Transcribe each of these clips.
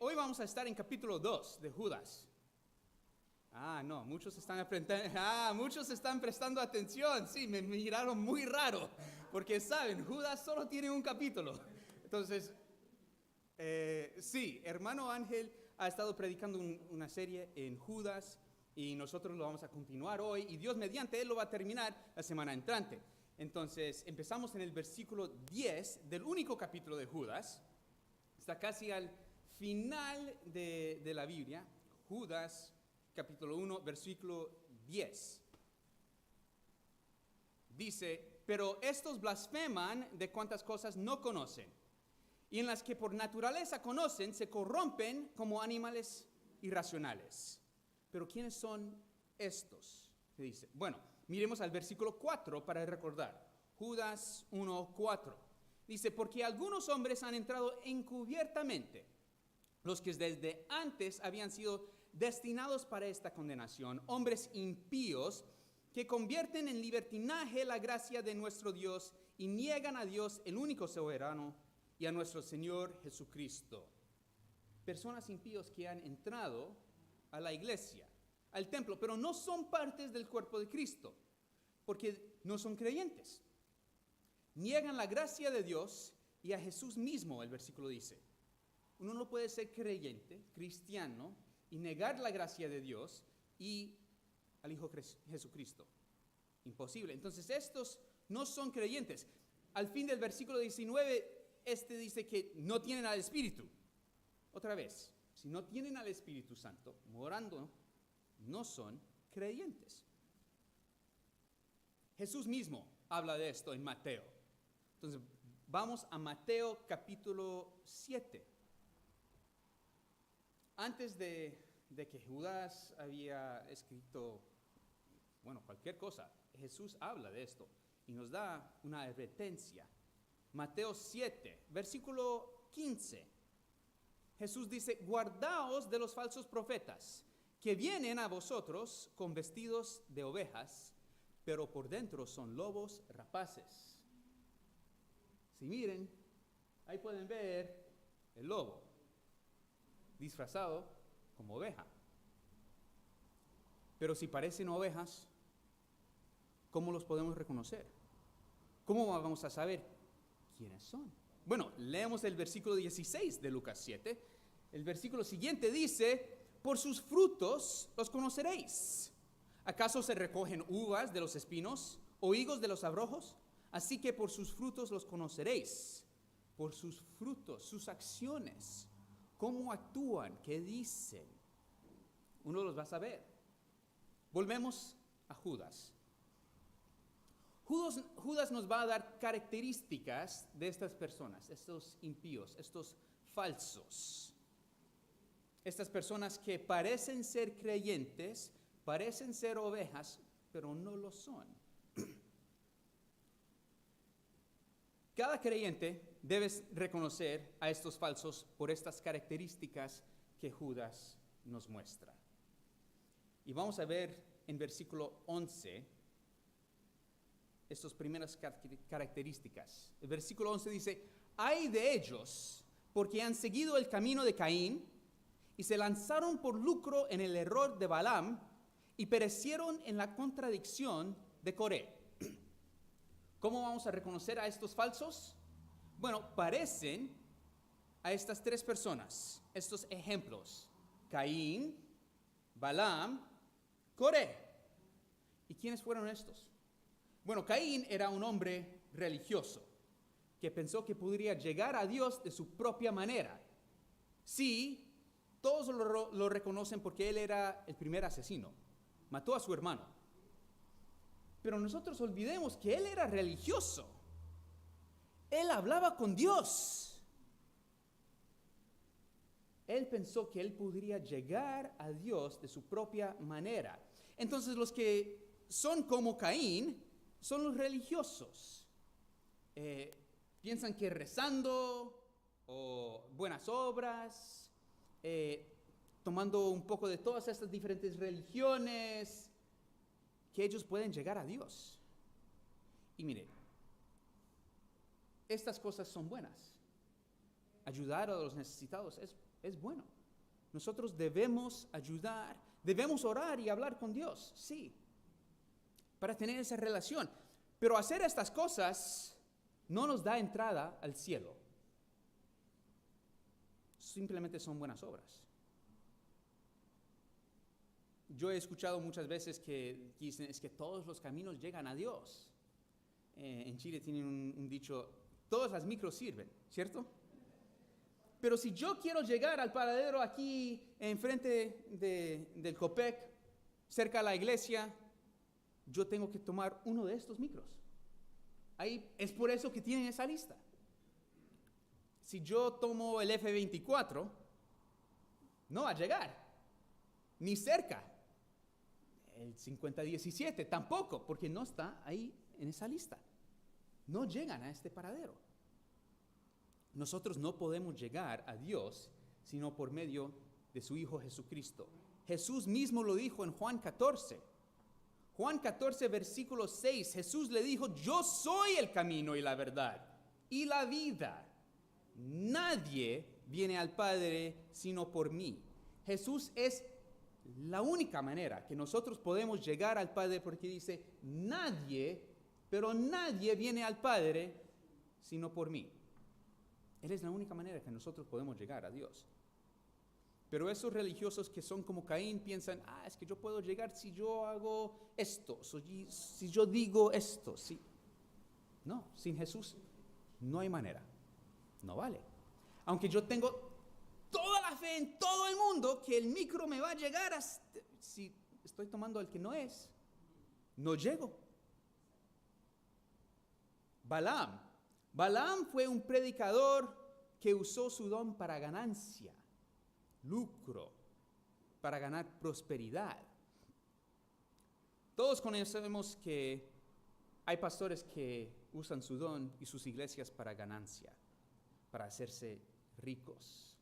Hoy vamos a estar en capítulo 2 de Judas. No, muchos están prestando atención. Sí, me miraron muy raro, porque saben, Judas solo tiene un capítulo. Entonces, sí, hermano Ángel ha estado predicando una serie en Judas y nosotros lo vamos a continuar hoy y Dios mediante él lo va a terminar la semana entrante. Entonces, empezamos en el versículo 10 del único capítulo de Judas. Está casi al final de la Biblia, Judas, capítulo 1, versículo 10. Dice, pero estos blasfeman de cuantas cosas no conocen, y en las que por naturaleza conocen, se corrompen como animales irracionales. Pero ¿quiénes son estos? ¿Qué dice? Bueno, miremos al versículo 4 para recordar. Judas 1, 4. Dice, porque algunos hombres han entrado encubiertamente, los que desde antes habían sido destinados para esta condenación, hombres impíos que convierten en libertinaje la gracia de nuestro Dios y niegan a Dios, el único soberano, y a nuestro Señor Jesucristo. Personas impíos que han entrado a la iglesia, al templo, pero no son partes del cuerpo de Cristo, porque no son creyentes. Niegan la gracia de Dios y a Jesús mismo, el versículo dice. Uno no puede ser creyente, cristiano, y negar la gracia de Dios y al Hijo Jesucristo. Imposible. Entonces estos no son creyentes. Al fin del versículo 19, dice que no tienen al Espíritu. Otra vez, si no tienen al Espíritu Santo morando, no son creyentes. Jesús mismo habla de esto en Mateo. Entonces, vamos a Mateo capítulo 7. Antes de que Judas había escrito, cualquier cosa, Jesús habla de esto y nos da una advertencia. Mateo 7, versículo 15. Jesús dice, guardaos de los falsos profetas, que vienen a vosotros con vestidos de ovejas, pero por dentro son lobos rapaces. Si miren, ahí pueden ver el lobo disfrazado como oveja. Pero si parecen ovejas, ¿cómo los podemos reconocer? ¿Cómo vamos a saber quiénes son? Bueno, leemos el versículo 16 de Lucas 7. El versículo siguiente dice, por sus frutos los conoceréis. ¿Acaso se recogen uvas de los espinos o higos de los abrojos? Así que por sus frutos los conoceréis. Por sus frutos, sus acciones. ¿Cómo actúan? ¿Qué dicen? Uno los va a saber. Volvemos a Judas. Judas nos va a dar características de estas personas, estos impíos, estos falsos. Estas personas que parecen ser creyentes, parecen ser ovejas, pero no lo son. Cada creyente debe reconocer a estos falsos por estas características que Judas nos muestra. Y vamos a ver en versículo 11 estas primeras características. El versículo 11 dice, ay de ellos, porque han seguido el camino de Caín y se lanzaron por lucro en el error de Balaam y perecieron en la contradicción de Coré. ¿Cómo vamos a reconocer a estos falsos? Bueno, parecen a estas tres personas, estos ejemplos: Caín, Balaam, Coré. ¿Y quiénes fueron estos? Bueno, Caín era un hombre religioso que pensó que podría llegar a Dios de su propia manera. Sí, todos lo reconocen porque él era el primer asesino, mató a su hermano. Pero nosotros olvidemos que él era religioso. Él hablaba con Dios. Él pensó que él podría llegar a Dios de su propia manera. Entonces los que son como Caín son los religiosos. Piensan que rezando o buenas obras, tomando un poco de todas estas diferentes religiones, que ellos pueden llegar a Dios. Y mire, estas cosas son buenas. Ayudar a los necesitados es es bueno. Nosotros debemos ayudar, debemos orar y hablar con Dios, sí, para tener esa relación. Pero hacer estas cosas no nos da entrada al cielo. Simplemente son buenas obras. Yo he escuchado muchas veces que dicen, es que todos los caminos llegan a Dios. En Chile tienen un dicho, todas las micros sirven, ¿cierto? Pero si yo quiero llegar al paradero aquí enfrente del Copec, cerca de la iglesia, yo tengo que tomar uno de estos micros. Ahí es por eso que tienen esa lista. Si yo tomo el F24, no va a llegar, ni cerca. El 5017 tampoco, porque no está ahí en esa lista. No llegan a este paradero. Nosotros no podemos llegar a Dios sino por medio de su Hijo Jesucristo. Jesús mismo lo dijo en Juan 14. Juan 14, versículo 6, Jesús le dijo, yo soy el camino y la verdad y la vida. Nadie viene al Padre sino por mí. Jesús es la única manera que nosotros podemos llegar al Padre, porque dice, nadie, pero nadie viene al Padre sino por mí. Él es la única manera que nosotros podemos llegar a Dios. Pero esos religiosos que son como Caín piensan, es que yo puedo llegar si yo hago esto, si yo digo esto. Sí. No, sin Jesús no hay manera. No vale. Aunque yo tengo toda la fe en todo el mundo que el micro me va a llegar si estoy tomando el que no es, no llego. Balaam fue un predicador que usó su don para ganancia, lucro, para ganar prosperidad. Todos conocemos que hay pastores que usan su don y sus iglesias para ganancia, para hacerse ricos.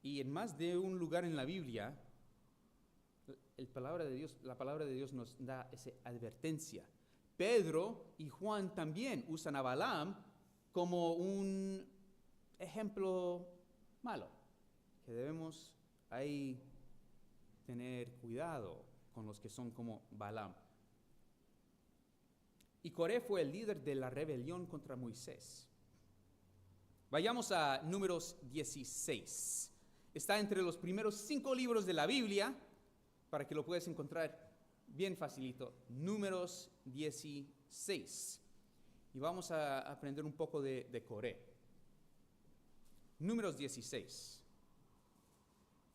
Y en más de un lugar en la Biblia, la palabra de Dios nos da esa advertencia. Pedro y Juan también usan a Balaam como un ejemplo malo, que debemos ahí tener cuidado con los que son como Balaam. Y Coré fue el líder de la rebelión contra Moisés. Vayamos a Números 16. Está entre los primeros 5 libros de la Biblia, para que lo puedas encontrar bien facilito. Números 16. Y vamos a aprender un poco de Coré. Números 16.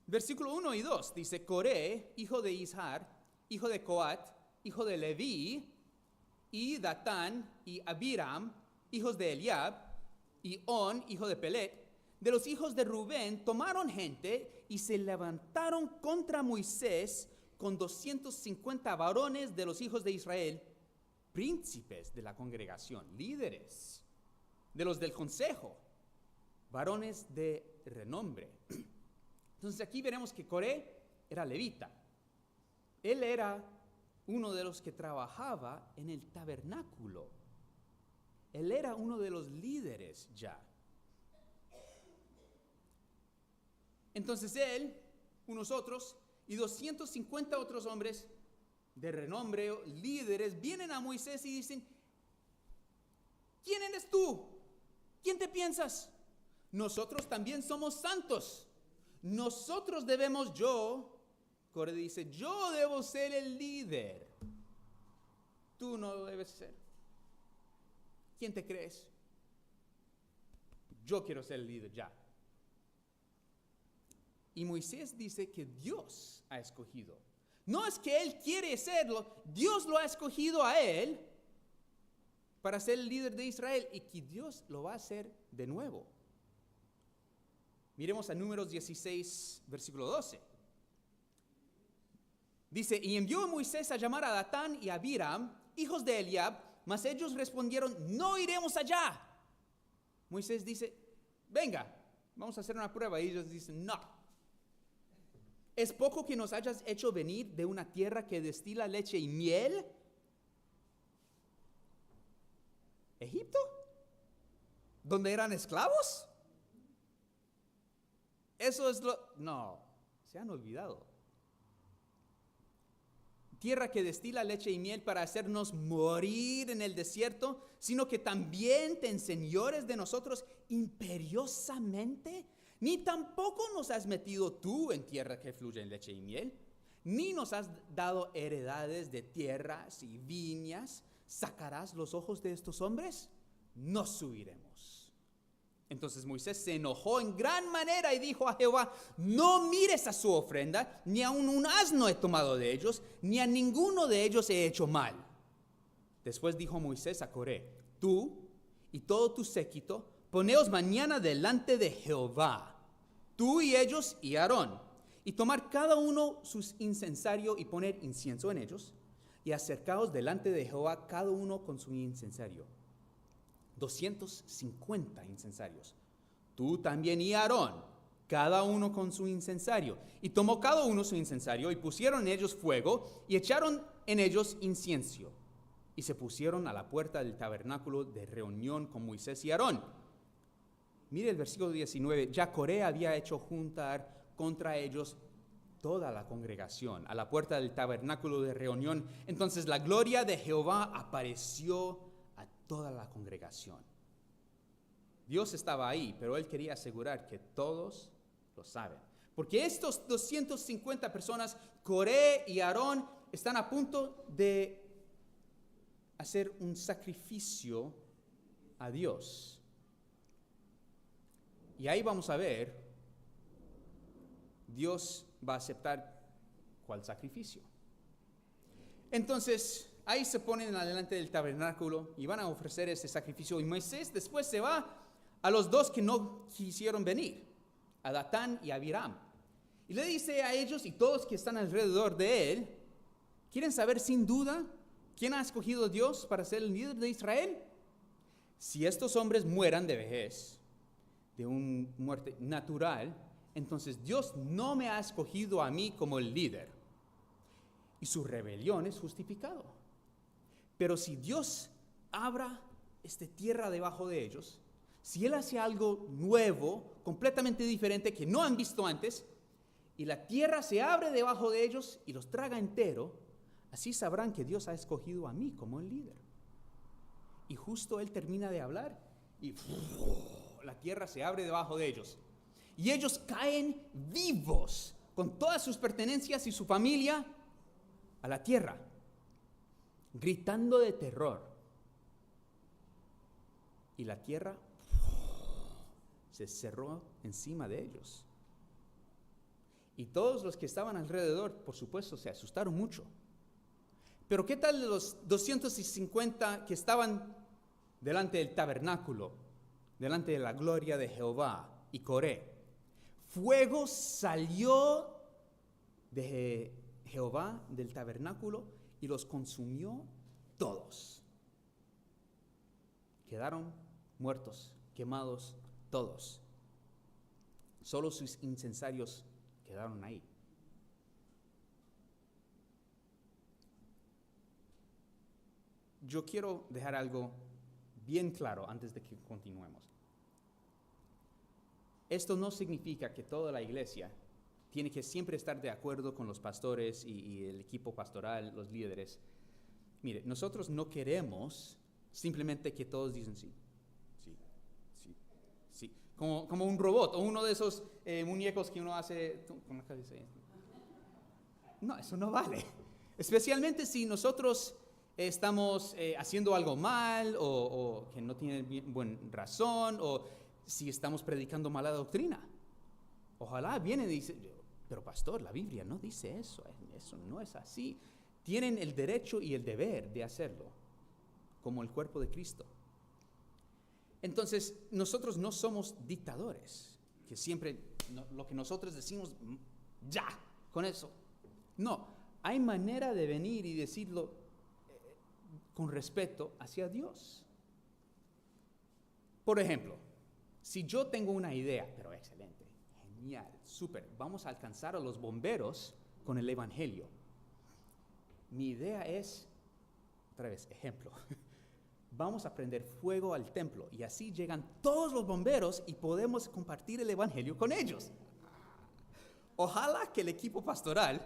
Versículo 1 y 2 dice, Coré, hijo de Ishar, hijo de Coat, hijo de Leví, y Datán y Abiram, hijos de Eliab, y On, hijo de Pelet, de los hijos de Rubén, tomaron gente y se levantaron contra Moisés con 250 varones de los hijos de Israel, príncipes de la congregación, líderes de los del consejo, varones de renombre. Entonces aquí veremos que Coré era levita. Él era uno de los que trabajaba en el tabernáculo. Él era uno de los líderes ya. Entonces él, unos otros y 250 otros hombres de renombre, líderes, vienen a Moisés y dicen, ¿quién eres tú? ¿Quién te piensas? Nosotros también somos santos. Nosotros debemos, Coré dice, yo debo ser el líder. Tú no lo debes ser. ¿Quién te crees? Yo quiero ser el líder ya. Y Moisés dice que Dios ha escogido. No es que él quiere serlo, Dios lo ha escogido a él para ser el líder de Israel y que Dios lo va a hacer de nuevo. Miremos a Números 16, versículo 12. Dice, y envió Moisés a llamar a Datán y a Abiram, hijos de Eliab, mas ellos respondieron, no iremos allá. Moisés dice, venga, vamos a hacer una prueba. Y ellos dicen, no. ¿Es poco que nos hayas hecho venir de una tierra que destila leche y miel? ¿Egipto? ¿Donde eran esclavos? Eso es lo... No, se han olvidado. Tierra que destila leche y miel para hacernos morir en el desierto, sino que también te enseñores de nosotros imperiosamente. Ni tampoco nos has metido tú en tierra que fluye en leche y miel, ni nos has dado heredades de tierras y viñas. ¿Sacarás los ojos de estos hombres? No subiremos. Entonces Moisés se enojó en gran manera y dijo a Jehová: no mires a su ofrenda, ni aun un asno he tomado de ellos, ni a ninguno de ellos he hecho mal. Después dijo Moisés a Coré: tú y todo tu séquito, poneos mañana delante de Jehová, tú y ellos y Aarón, y tomar cada uno su incensario y poner incienso en ellos, y acercaos delante de Jehová cada uno con su incensario. 250 incensarios. Tú también y Aarón, cada uno con su incensario. Y tomó cada uno su incensario y pusieron en ellos fuego y echaron en ellos incienso. Y se pusieron a la puerta del tabernáculo de reunión con Moisés y Aarón. Mire el versículo 19. Ya Coré había hecho juntar contra ellos toda la congregación a la puerta del tabernáculo de reunión. Entonces la gloria de Jehová apareció a toda la congregación. Dios estaba ahí, pero él quería asegurar que todos lo saben. Porque estos 250 personas, Coré y Aarón, están a punto de hacer un sacrificio a Dios. Y ahí vamos a ver, Dios va a aceptar cuál sacrificio. Entonces, ahí se ponen delante del tabernáculo y van a ofrecer ese sacrificio. Y Moisés después se va a los dos que no quisieron venir, a Datán y a Abiram. Y le dice a ellos y todos que están alrededor de él: ¿quieren saber sin duda quién ha escogido Dios para ser el líder de Israel? Si estos hombres mueran de vejez, de una muerte natural, entonces Dios no me ha escogido a mí como el líder. Y su rebelión es justificado. Pero si Dios abra esta tierra debajo de ellos, si Él hace algo nuevo, completamente diferente, que no han visto antes, y la tierra se abre debajo de ellos y los traga entero, así sabrán que Dios ha escogido a mí como el líder. Y justo Él termina de hablar y la tierra se abre debajo de ellos. Y ellos caen vivos, con todas sus pertenencias y su familia, a la tierra, gritando de terror. Y la tierra se cerró encima de ellos. Y todos los que estaban alrededor, por supuesto, se asustaron mucho. Pero ¿qué tal de los 250 que estaban delante del tabernáculo, delante de la gloria de Jehová y Coré? Fuego salió de Jehová del tabernáculo y los consumió todos. Quedaron muertos, quemados todos. Solo sus incensarios quedaron ahí. Yo quiero dejar algo bien claro antes de que continuemos. Esto no significa que toda la iglesia tiene que siempre estar de acuerdo con los pastores y el equipo pastoral, los líderes. Mire, nosotros no queremos simplemente que todos dicen sí, sí, sí, sí. Como un robot o uno de esos muñecos que uno hace con la cabeza. No, eso no vale. Especialmente si nosotros estamos haciendo algo mal o que no tiene buena razón, o si estamos predicando mala doctrina. Ojalá viene y dice: pero pastor, la Biblia no dice eso no es así. Tienen el derecho y el deber de hacerlo, como el cuerpo de Cristo. Entonces, nosotros no somos dictadores, que siempre lo que nosotros decimos, ya, con eso. No, hay manera de venir y decirlo con respeto hacia Dios. Por ejemplo, si yo tengo una idea, pero excelente, genial, súper, vamos a alcanzar a los bomberos con el evangelio. Mi idea es, otra vez, ejemplo, vamos a prender fuego al templo y así llegan todos los bomberos y podemos compartir el evangelio con ellos. ojalá que el equipo pastoral,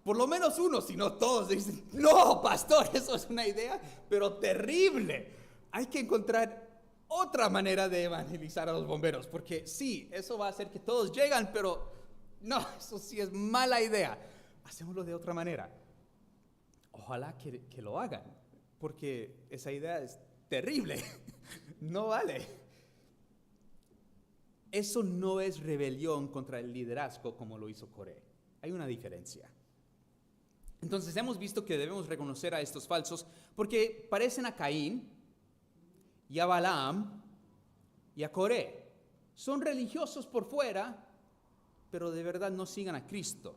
por lo menos uno, si no todos, dicen, no, pastor, eso es una idea, pero terrible. Hay que encontrar otra manera de evangelizar a los bomberos, porque sí, eso va a hacer que todos llegan, pero no, eso sí es mala idea. Hacémoslo de otra manera. Ojalá que lo hagan, porque esa idea es terrible, no vale. Eso no es rebelión contra el liderazgo como lo hizo Coré. Hay una diferencia. Entonces hemos visto que debemos reconocer a estos falsos porque parecen a Caín y a Balaam y a Coré. Son religiosos por fuera, pero de verdad no siguen a Cristo.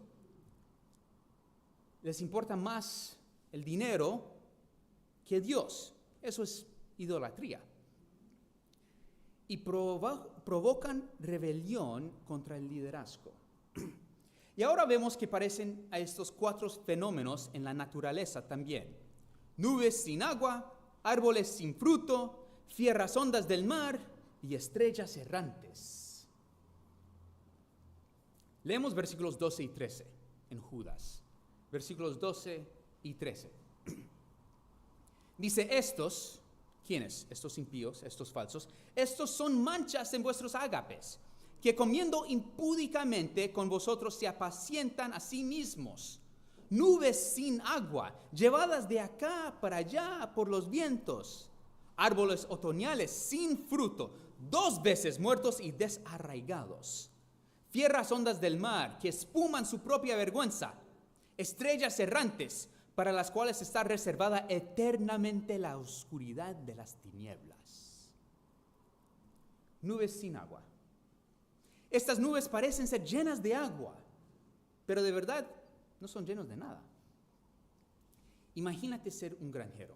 Les importa más el dinero que Dios. Eso es idolatría. Y provocan rebelión contra el liderazgo. Y ahora vemos que parecen a estos 4 fenómenos en la naturaleza también. Nubes sin agua, árboles sin fruto, fieras ondas del mar y estrellas errantes. Leemos versículos 12 y 13 en Judas. Versículos 12 y 13. Dice, estos, ¿quiénes? Estos impíos, estos falsos. Estos son manchas en vuestros ágapes, que comiendo impúdicamente con vosotros se apacientan a sí mismos. Nubes sin agua, llevadas de acá para allá por los vientos. Árboles otoñales sin fruto, 2 veces muertos y desarraigados. Fieras ondas del mar, que espuman su propia vergüenza. Estrellas errantes, para las cuales está reservada eternamente la oscuridad de las tinieblas. Nubes sin agua. Estas nubes parecen ser llenas de agua, pero de verdad no son llenos de nada. Imagínate ser un granjero.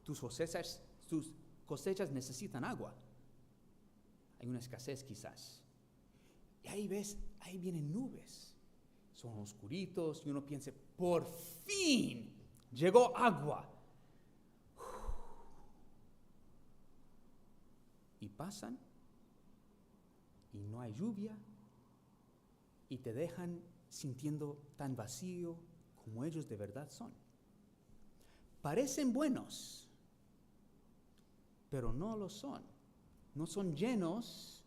Tus cosechas necesitan agua. Hay una escasez quizás. Y ahí ves, ahí vienen nubes. Son oscuritos y uno piensa, por fin llegó agua. Y pasan y no hay lluvia y te dejan sintiendo tan vacío como ellos de verdad son. Parecen buenos, pero no lo son. No son llenos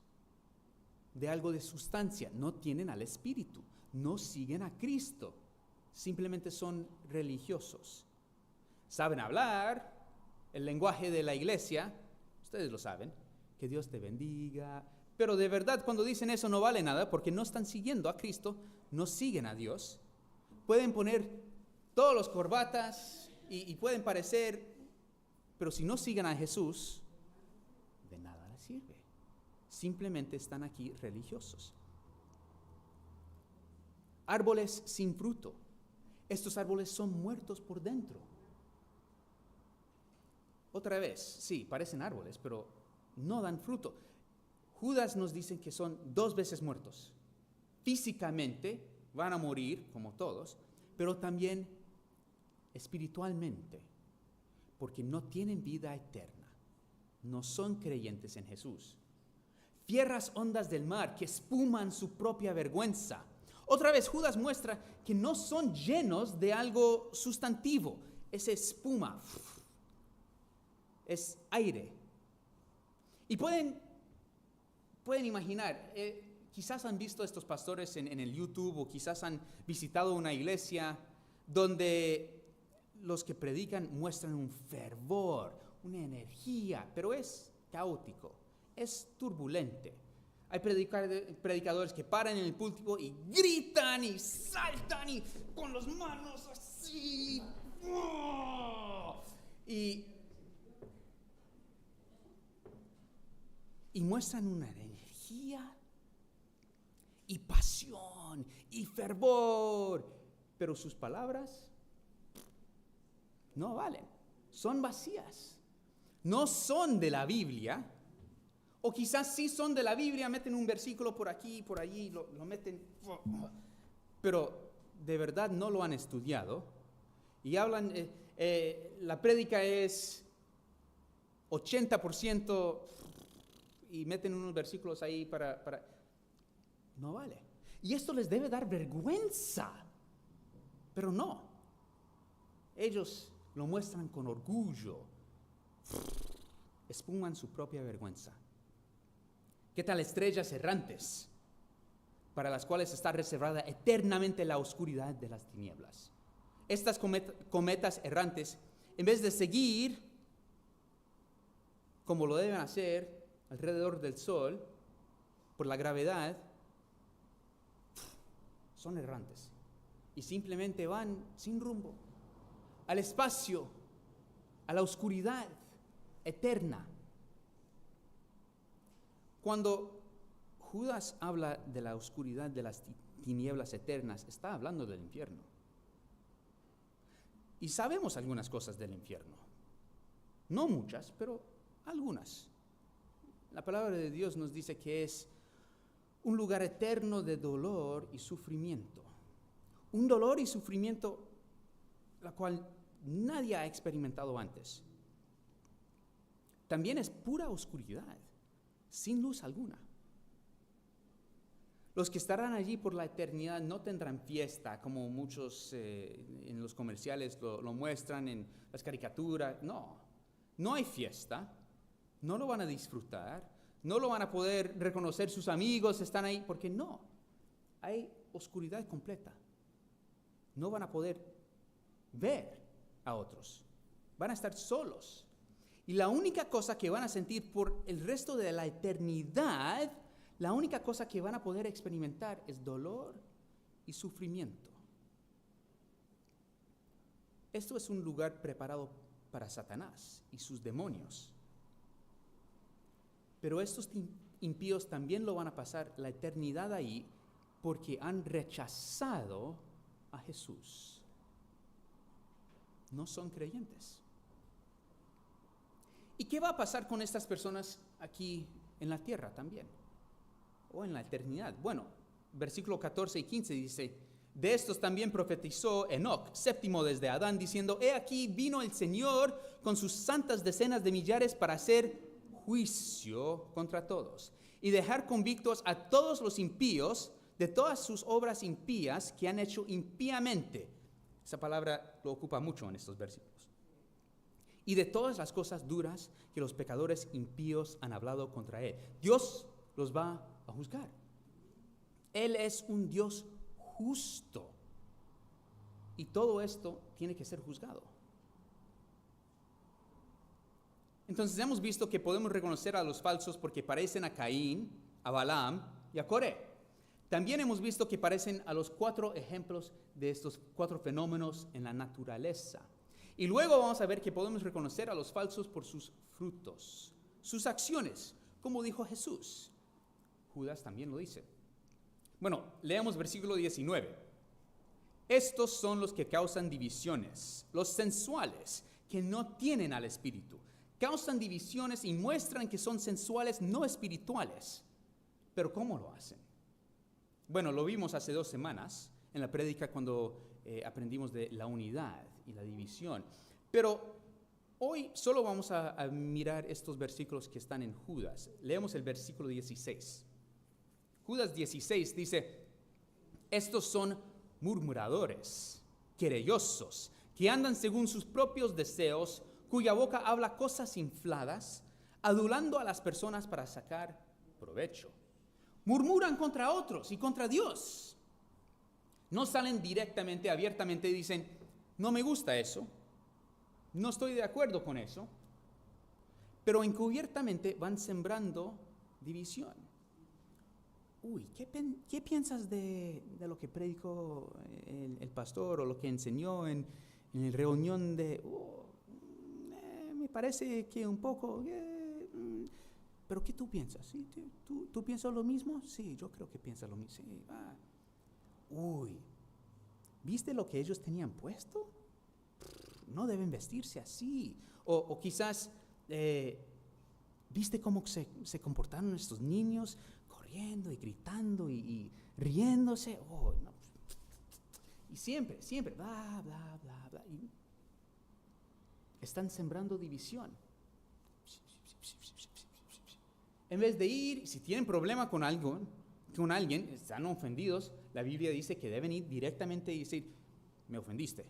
de algo de sustancia, no tienen al Espíritu, no siguen a Cristo, simplemente son religiosos. Saben hablar el lenguaje de la iglesia, ustedes lo saben, que Dios te bendiga, pero de verdad cuando dicen eso no vale nada porque no están siguiendo a Cristo, no siguen a Dios. Pueden poner todos los corbatas y pueden parecer, pero si no siguen a Jesús, de nada les sirve. Simplemente están aquí religiosos. Árboles sin fruto. Estos árboles son muertos por dentro. Otra vez, sí, parecen árboles, pero no dan fruto. Judas nos dice que son 2 veces muertos. Físicamente van a morir, como todos, pero también espiritualmente, porque no tienen vida eterna. No son creyentes en Jesús. Fieras ondas del mar que espuman su propia vergüenza. Otra vez, Judas muestra que no son llenos de algo sustantivo. Es espuma, es aire. Y pueden imaginar, quizás han visto a estos pastores en el YouTube o quizás han visitado una iglesia donde los que predican muestran un fervor, una energía, pero es caótico, es turbulente. Hay predicadores que paran en el púlpito y gritan y saltan y con las manos así. Y muestran una energía y pasión y fervor, pero sus palabras no valen, son vacías, no son de la Biblia. O quizás sí son de la Biblia, meten un versículo por aquí, por allí, lo meten, pero de verdad no lo han estudiado. Y hablan, la prédica es 80% y meten unos versículos ahí para... No vale. Y esto les debe dar vergüenza. Pero no. Ellos lo muestran con orgullo. Espuman su propia vergüenza. ¿Qué tal estrellas errantes, para las cuales está reservada eternamente la oscuridad de las tinieblas? Estas cometas errantes, en vez de seguir como lo deben hacer alrededor del Sol, por la gravedad, son errantes y simplemente van sin rumbo al espacio, a la oscuridad eterna. Cuando Judas habla de la oscuridad de las tinieblas eternas, está hablando del infierno. Y sabemos algunas cosas del infierno. No muchas, pero algunas. La palabra de Dios nos dice que es un lugar eterno de dolor y sufrimiento. Un dolor y sufrimiento la cual nadie ha experimentado antes. También es pura oscuridad, sin luz alguna. Los que estarán allí por la eternidad no tendrán fiesta, como muchos en los comerciales lo muestran, en las caricaturas. No hay fiesta, no lo van a disfrutar, no lo van a poder reconocer sus amigos, están ahí, porque no, hay oscuridad completa. No van a poder ver a otros, van a estar solos. Y la única cosa que van a sentir por el resto de la eternidad, la única cosa que van a poder experimentar es dolor y sufrimiento. Esto es un lugar preparado para Satanás y sus demonios. Pero estos impíos también lo van a pasar la eternidad ahí porque han rechazado a Jesús. No son creyentes. ¿Y qué va a pasar con estas personas aquí en la tierra también? O en la eternidad. Bueno, versículo 14 y 15 dice: de estos también profetizó Enoc, séptimo desde Adán, diciendo: he aquí vino el Señor con sus santas decenas de millares para hacer juicio contra todos y dejar convictos a todos los impíos de todas sus obras impías que han hecho impíamente. Esa palabra lo ocupa mucho en estos versículos. Y de todas las cosas duras que los pecadores impíos han hablado contra él. Dios los va a juzgar. Él es un Dios justo. Y todo esto tiene que ser juzgado. Entonces hemos visto que podemos reconocer a los falsos porque parecen a Caín, a Balaam y a Coré. También hemos visto que parecen a los 4 ejemplos de estos 4 fenómenos en la naturaleza. Y luego vamos a ver que podemos reconocer a los falsos por sus frutos, sus acciones, como dijo Jesús. Judas también lo dice. Bueno, leamos versículo 19. Estos son los que causan divisiones, los sensuales, que no tienen al Espíritu. Causan divisiones y muestran que son sensuales, no espirituales. Pero ¿cómo lo hacen? Bueno, lo vimos hace 2 semanas en la prédica cuando aprendimos de la unidad y la división. Pero hoy solo vamos a mirar estos versículos que están en Judas. Leemos el versículo 16. Judas 16 dice: estos son murmuradores, querellosos, que andan según sus propios deseos, cuya boca habla cosas infladas, adulando a las personas para sacar provecho. Murmuran contra otros y contra Dios. No salen directamente, abiertamente, y dicen: no me gusta eso, no estoy de acuerdo con eso, pero encubiertamente van sembrando división. ¿Qué piensas de lo que predicó el pastor o lo que enseñó en la reunión de... me parece que un poco... ¿Pero qué tú piensas? ¿Sí? ¿Tú piensas lo mismo? Sí, yo creo que piensas lo mismo. Sí. ¿Viste lo que ellos tenían puesto? No deben vestirse así. O quizás, ¿viste cómo se comportaron estos niños? Corriendo y gritando y riéndose. No. Y siempre, bla, bla, bla, bla. Y están sembrando división. En vez de ir, si tienen problema con con alguien, están ofendidos, la Biblia dice que deben ir directamente y decir, me ofendiste,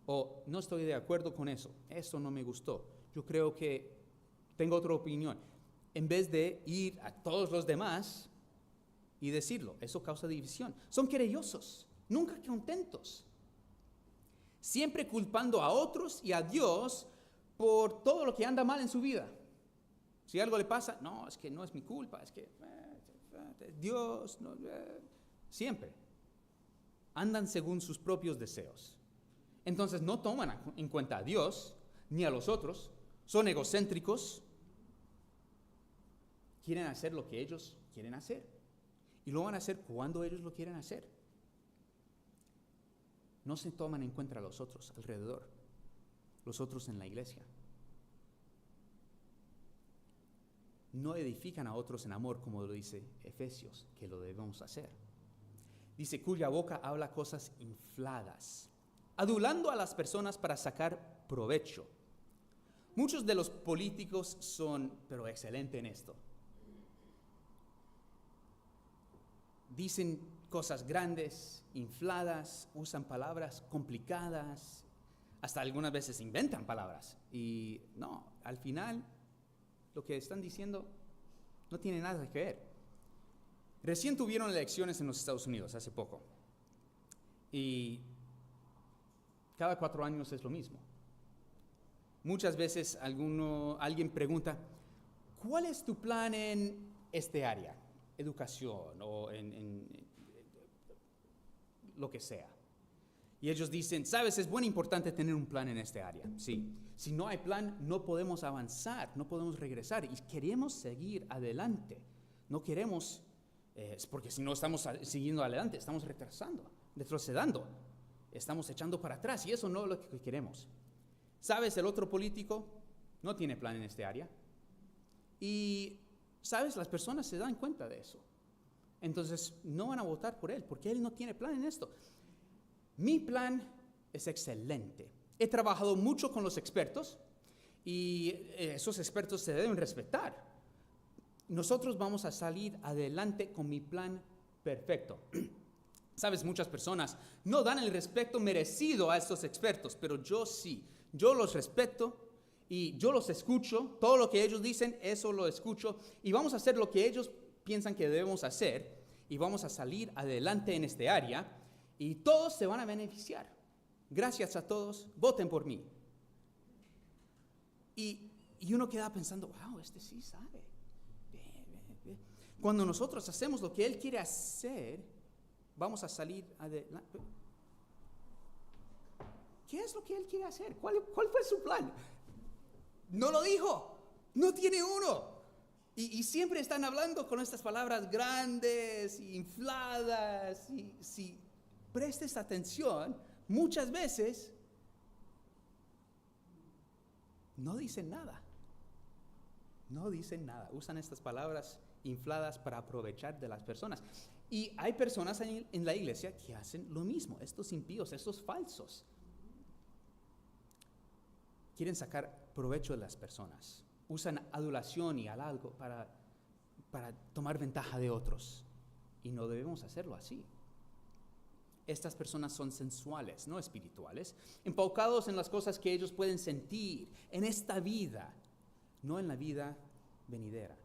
o no estoy de acuerdo con eso no me gustó, yo creo que tengo otra opinión, en vez de ir a todos los demás y decirlo. Eso causa división. Son querellosos, nunca contentos, siempre culpando a otros y a Dios por todo lo que anda mal en su vida. Si algo le pasa, no, es que no es mi culpa, es que Dios, no, siempre andan según sus propios deseos. Entonces no toman en cuenta a Dios ni a los otros, son egocéntricos, quieren hacer lo que ellos quieren hacer y lo van a hacer cuando ellos lo quieren hacer. No se toman en cuenta a los otros alrededor, los otros en la iglesia. No edifican a otros en amor, como lo dice Efesios, que lo debemos hacer. Dice, cuya boca habla cosas infladas, adulando a las personas para sacar provecho. Muchos de los políticos son, pero excelentes en esto. Dicen cosas grandes, infladas, usan palabras complicadas, hasta algunas veces inventan palabras. Y no, al final lo que están diciendo no tiene nada que ver. Recién tuvieron elecciones en los Estados Unidos hace poco. Y cada 4 años es lo mismo. Muchas veces alguien pregunta, ¿cuál es tu plan en este área? Educación o en lo que sea. Y ellos dicen, sabes, es bueno, importante tener un plan en este área. Sí. Si no hay plan, no podemos avanzar, no podemos regresar. Y queremos seguir adelante. No queremos, porque si no estamos siguiendo adelante, estamos retrocediendo. Estamos echando para atrás y eso no es lo que queremos. ¿Sabes? El otro político no tiene plan en este área. Y, ¿sabes? Las personas se dan cuenta de eso. Entonces, no van a votar por él porque él no tiene plan en esto. Mi plan es excelente. He trabajado mucho con los expertos y esos expertos se deben respetar. Nosotros vamos a salir adelante con mi plan perfecto. Sabes, muchas personas no dan el respeto merecido a estos expertos, pero yo sí. Yo los respeto y yo los escucho. Todo lo que ellos dicen, eso lo escucho. Y vamos a hacer lo que ellos piensan que debemos hacer y vamos a salir adelante en este área. Y todos se van a beneficiar. Gracias a todos, voten por mí. Y uno queda pensando, wow, este sí sabe. Bien. Cuando nosotros hacemos lo que él quiere hacer, vamos a salir adelante. ¿Qué es lo que él quiere hacer? ¿Cuál fue su plan? No lo dijo, no tiene uno. Y siempre están hablando con estas palabras grandes, infladas, y si prestes atención, muchas veces no dicen nada. No dicen nada. Usan estas palabras infladas para aprovechar de las personas. Y hay personas en la iglesia que hacen lo mismo. Estos impíos, estos falsos. Quieren sacar provecho de las personas. Usan adulación y halago para tomar ventaja de otros. Y no debemos hacerlo así. Estas personas son sensuales, no espirituales, enfocados en las cosas que ellos pueden sentir en esta vida, no en la vida venidera,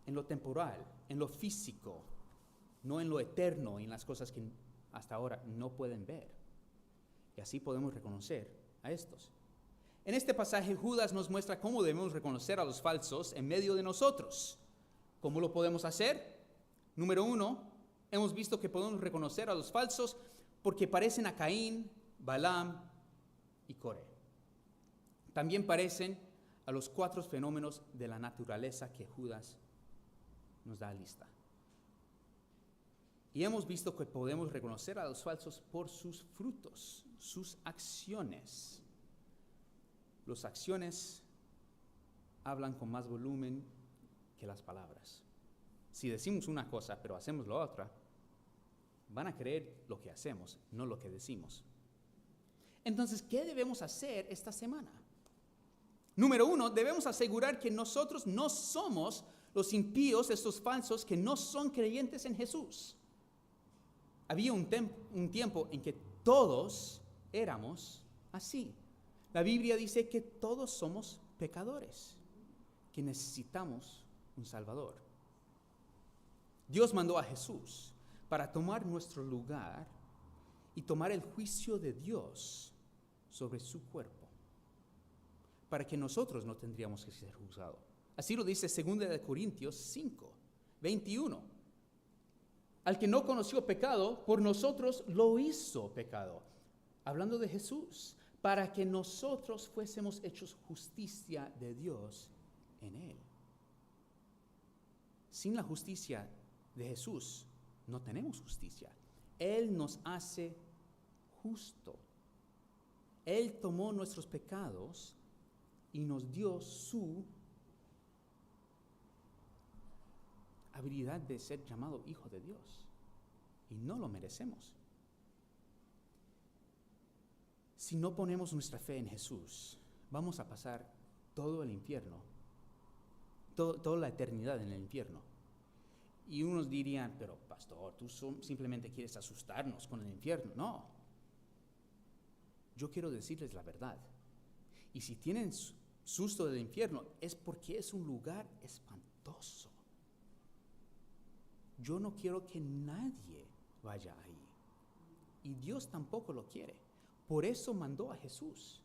en lo temporal, en lo físico, no en lo eterno y en las cosas que hasta ahora no pueden ver. Y así podemos reconocer a estos. En este pasaje, Judas nos muestra cómo debemos reconocer a los falsos en medio de nosotros. ¿Cómo lo podemos hacer? Número 1, hemos visto que podemos reconocer a los falsos porque parecen a Caín, Balaam y Coré. También parecen a los 4 fenómenos de la naturaleza que Judas nos da lista. Y hemos visto que podemos reconocer a los falsos por sus frutos, sus acciones. Las acciones hablan con más volumen que las palabras. Si decimos una cosa pero hacemos la otra, van a creer lo que hacemos, no lo que decimos. Entonces, ¿qué debemos hacer esta semana? Número 1, debemos asegurar que nosotros no somos Los impíos, estos falsos que no son creyentes en Jesús. Había un tiempo en que todos éramos así. La Biblia dice que todos somos pecadores, que necesitamos un Salvador. Dios mandó a Jesús para tomar nuestro lugar y tomar el juicio de Dios sobre su cuerpo, para que nosotros no tendríamos que ser juzgados. Así lo dice 2 Corintios 5, 21. Al que no conoció pecado, por nosotros lo hizo pecado. Hablando de Jesús, para que nosotros fuésemos hechos justicia de Dios en Él. Sin la justicia de Jesús, no tenemos justicia. Él nos hace justo. Él tomó nuestros pecados y nos dio su habilidad de ser llamado hijo de Dios. Y no lo merecemos. Si no ponemos nuestra fe en Jesús, vamos a pasar todo el infierno, toda la eternidad en el infierno. Y unos dirían, pero pastor, tú simplemente quieres asustarnos con el infierno. No. Yo quiero decirles la verdad. Y si tienen susto del infierno, es porque es un lugar espantoso. Yo no quiero que nadie vaya ahí. Y Dios tampoco lo quiere. Por eso mandó a Jesús.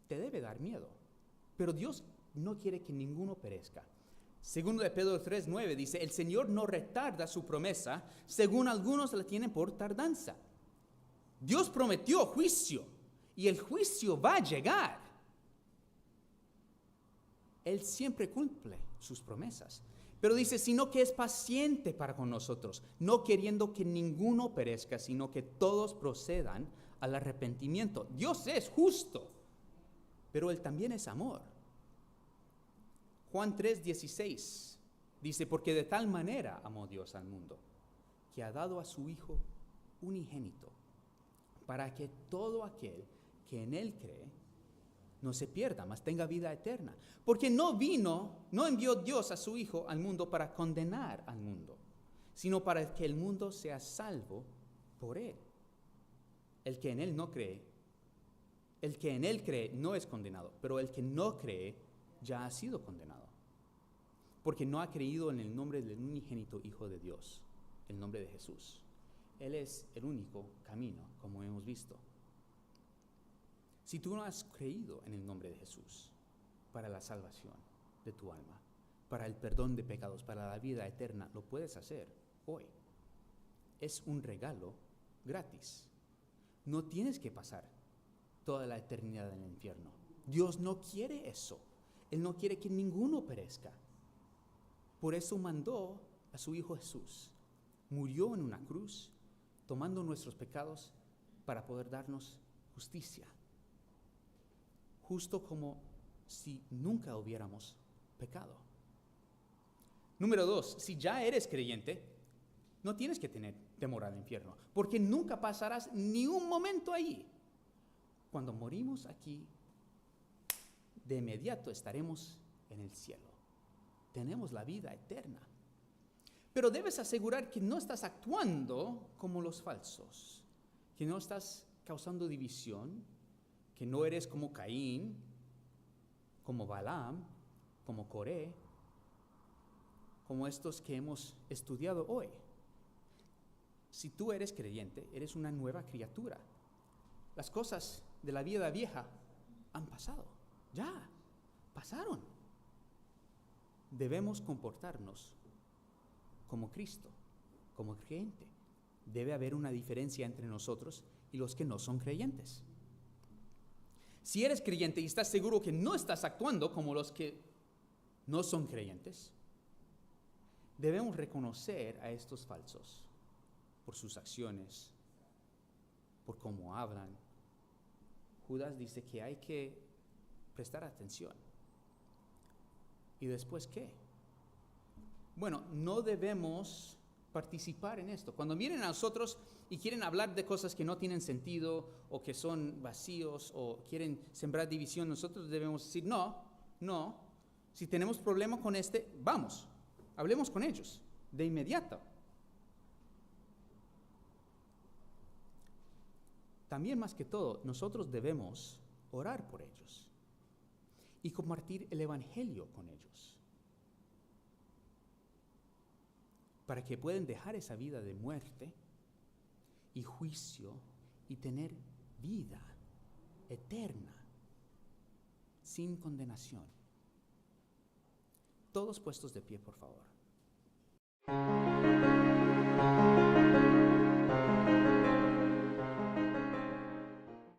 Te debe dar miedo. Pero Dios no quiere que ninguno perezca. Segundo de Pedro 3:9 dice, el Señor no retarda su promesa, según algunos la tienen por tardanza. Dios prometió juicio, y el juicio va a llegar. Él siempre cumple sus promesas. Pero dice, sino que es paciente para con nosotros, no queriendo que ninguno perezca, sino que todos procedan al arrepentimiento. Dios es justo, pero Él también es amor. Juan 3:16 dice, porque de tal manera amó Dios al mundo, que ha dado a su Hijo unigénito, para que todo aquel que en Él cree, no se pierda, mas tenga vida eterna. Porque no envió Dios a su Hijo al mundo para condenar al mundo, sino para que el mundo sea salvo por Él. El que en Él cree no es condenado, pero el que no cree ya ha sido condenado, porque no ha creído en el nombre del unigénito Hijo de Dios, el nombre de Jesús. Él es el único camino, como hemos visto. Si tú no has creído en el nombre de Jesús para la salvación de tu alma, para el perdón de pecados, para la vida eterna, lo puedes hacer hoy. Es un regalo gratis. No tienes que pasar toda la eternidad en el infierno. Dios no quiere eso. Él no quiere que ninguno perezca. Por eso mandó a su Hijo Jesús. Murió en una cruz, tomando nuestros pecados para poder darnos justicia. Justo como si nunca hubiéramos pecado. Número 2, si ya eres creyente, no tienes que tener temor al infierno, porque nunca pasarás ni un momento ahí. Cuando morimos aquí, de inmediato estaremos en el cielo. Tenemos la vida eterna. Pero debes asegurar que no estás actuando como los falsos, que no estás causando división, que no eres como Caín, como Balaam, como Coré, como estos que hemos estudiado hoy. Si tú eres creyente, eres una nueva criatura. Las cosas de la vida vieja han pasado, ya pasaron. Debemos comportarnos como Cristo, como creyente. Debe haber una diferencia entre nosotros y los que no son creyentes. Si eres creyente y estás seguro que no estás actuando como los que no son creyentes, debemos reconocer a estos falsos por sus acciones, por cómo hablan. Judas dice que hay que prestar atención. ¿Y después qué? Bueno, no debemos participar en esto. Cuando vienen a nosotros y quieren hablar de cosas que no tienen sentido o que son vacíos o quieren sembrar división, nosotros debemos decir, no, si tenemos problema con vamos, hablemos con ellos de inmediato. También más que todo, nosotros debemos orar por ellos y compartir el evangelio con ellos, para que puedan dejar esa vida de muerte y juicio y tener vida eterna, sin condenación. Todos puestos de pie, por favor.